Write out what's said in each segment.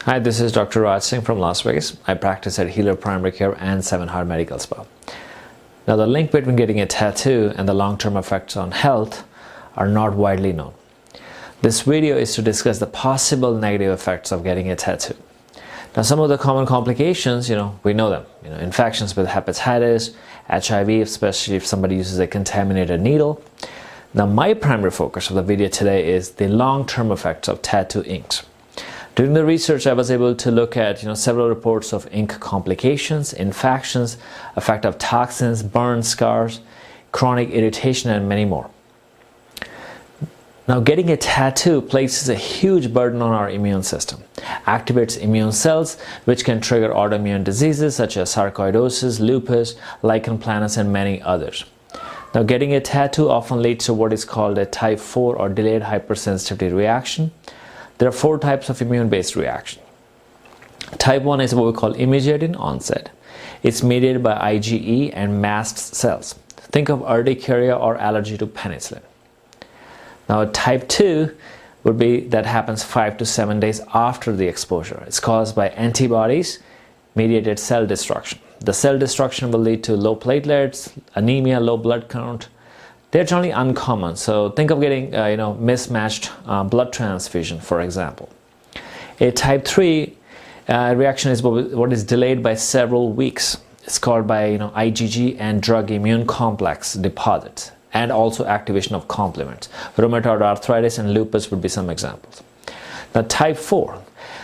Hi, this is Dr. Singh from Las Vegas. I practice at Healer Primary Care and 7 Heart Medical Spa. Now, the link between getting a tattoo and the long-term effects on health are not widely known. This video is to discuss the possible negative effects of getting a tattoo. Now, some of the common complications, we know them. Infections with hepatitis, HIV, especially if somebody uses a contaminated needle. Now, my primary focus of the video today is the long-term effects of tattoo inks. During the research, I was able to look at several reports of ink complications, infections, effect of toxins, burns, scars, chronic irritation, and many more. Now, getting a tattoo places a huge burden on our immune system, activates immune cells, which can trigger autoimmune diseases such as sarcoidosis, lupus, lichen planus, and many others. Now, getting a tattoo often leads to what is called a type 4 or delayed hypersensitivity reaction. There are 4 types of immune-based reaction. Type 1 is what we call immediate in onset. It's mediated by IgE and mast cells. Think of urticaria or allergy to penicillin. Now, type 2 would be that happens 5 to 7 days after the exposure. It's caused by antibodies mediated cell destruction. The cell destruction will lead to low platelets, anemia, low blood count. They're generally uncommon, so think of getting mismatched blood transfusion, for example. A type 3 reaction is what is delayed by several weeks. It's called by IgG and drug immune complex deposits, and also activation of complements. Rheumatoid arthritis and lupus would be some examples. Now, type 4,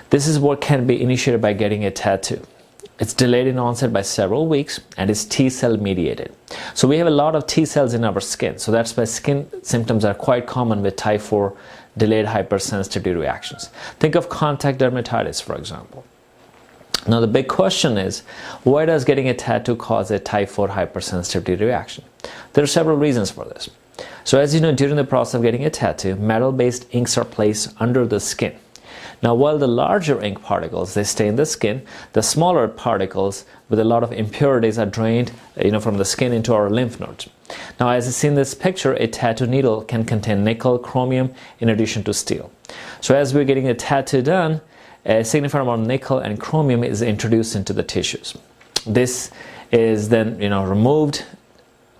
this is what can be initiated by getting a tattoo. It's delayed in onset by several weeks and is T-cell mediated. So we have a lot of T-cells in our skin. So that's why skin symptoms are quite common with type 4 delayed hypersensitivity reactions. Think of contact dermatitis, for example. Now, the big question is, why does getting a tattoo cause a type 4 hypersensitivity reaction? There are several reasons for this. So as you know, during the process of getting a tattoo, metal-based inks are placed under the skin. Now, while the larger ink particles, they stay in the skin, the smaller particles with a lot of impurities are drained from the skin into our lymph nodes. Now, as you see in this picture, a tattoo needle can contain nickel, chromium, in addition to steel. So as we're getting a tattoo done, a significant amount of nickel and chromium is introduced into the tissues. This is then removed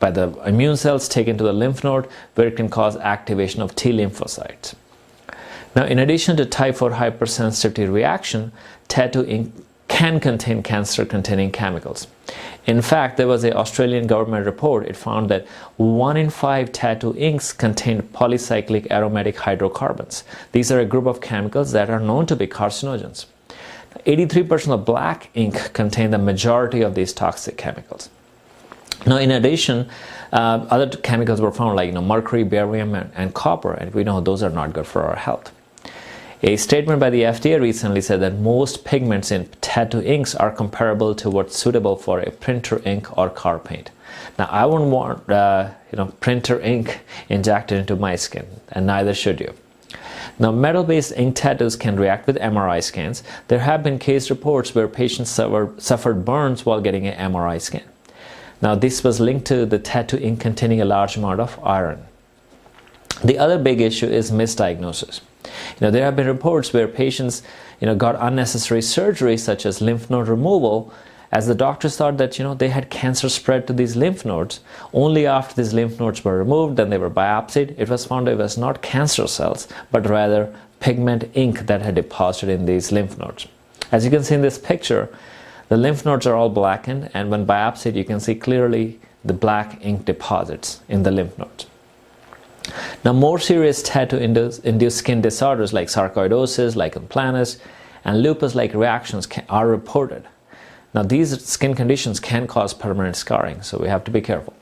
by the immune cells, taken to the lymph node, where it can cause activation of T lymphocytes. Now, in addition to type 4 hypersensitivity reaction, tattoo ink can contain cancer-containing chemicals. In fact, there was an Australian government report. It found that 1 in 5 tattoo inks contained polycyclic aromatic hydrocarbons. These are a group of chemicals that are known to be carcinogens. 83% of black ink contain the majority of these toxic chemicals. Now, in addition, other chemicals were found like mercury, barium, and copper, and we know those are not good for our health. A statement by the FDA recently said that most pigments in tattoo inks are comparable to what's suitable for a printer ink or car paint. Now, I wouldn't want printer ink injected into my skin, and neither should you. Now, metal-based ink tattoos can react with MRI scans. There have been case reports where patients suffered burns while getting an MRI scan. Now, this was linked to the tattoo ink containing a large amount of iron. The other big issue is misdiagnosis. There have been reports where patients got unnecessary surgery such as lymph node removal, as the doctors thought that they had cancer spread to these lymph nodes. Only after these lymph nodes were removed, then they were biopsied, it was found it was not cancer cells, but rather pigment ink that had deposited in these lymph nodes. As you can see in this picture, the lymph nodes are all blackened, and when biopsied, you can see clearly the black ink deposits in the lymph nodes. Now, more serious tattoo-induced skin disorders like sarcoidosis, lichen planus, and lupus-like reactions are reported. Now, these skin conditions can cause permanent scarring, so we have to be careful.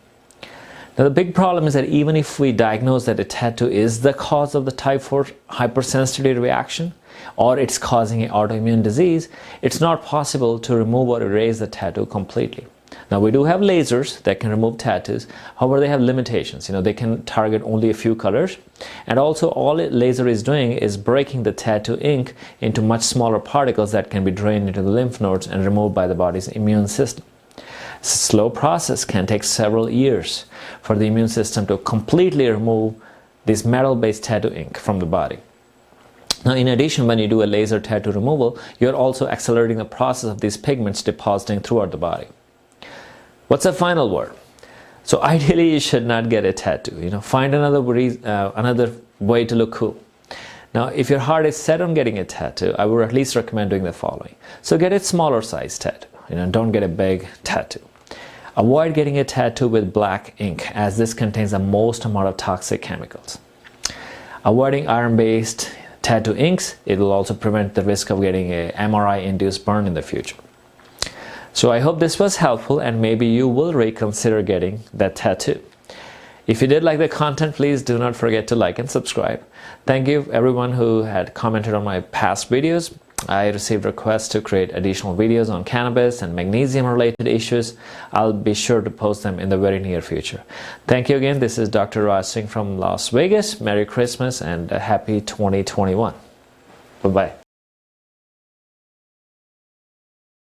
Now, the big problem is that even if we diagnose that a tattoo is the cause of the type 4 hypersensitivity reaction, or it's causing an autoimmune disease, it's not possible to remove or erase the tattoo completely. Now, we do have lasers that can remove tattoos. However, they have limitations. They can target only a few colors. And also, all a laser is doing is breaking the tattoo ink into much smaller particles that can be drained into the lymph nodes and removed by the body's immune system. It's a slow process, can take several years for the immune system to completely remove this metal-based tattoo ink from the body. Now, in addition, when you do a laser tattoo removal, you're also accelerating the process of these pigments depositing throughout the body. What's the final word? So ideally, you should not get a tattoo. Find another way to look cool. Now, if your heart is set on getting a tattoo, I would at least recommend doing the following. So get a smaller size tattoo. Don't get a big tattoo. Avoid getting a tattoo with black ink, as this contains the most amount of toxic chemicals. Avoiding iron-based tattoo inks, it will also prevent the risk of getting a MRI-induced burn in the future. So I hope this was helpful, and maybe you will reconsider getting that tattoo. If you did like the content, please do not forget to like and subscribe. Thank you everyone who had commented on my past videos. I received requests to create additional videos on cannabis and magnesium related issues. I'll be sure to post them in the very near future. Thank you again. This is Dr. Raj Singh from Las Vegas. Merry Christmas and a happy 2021. Bye-bye.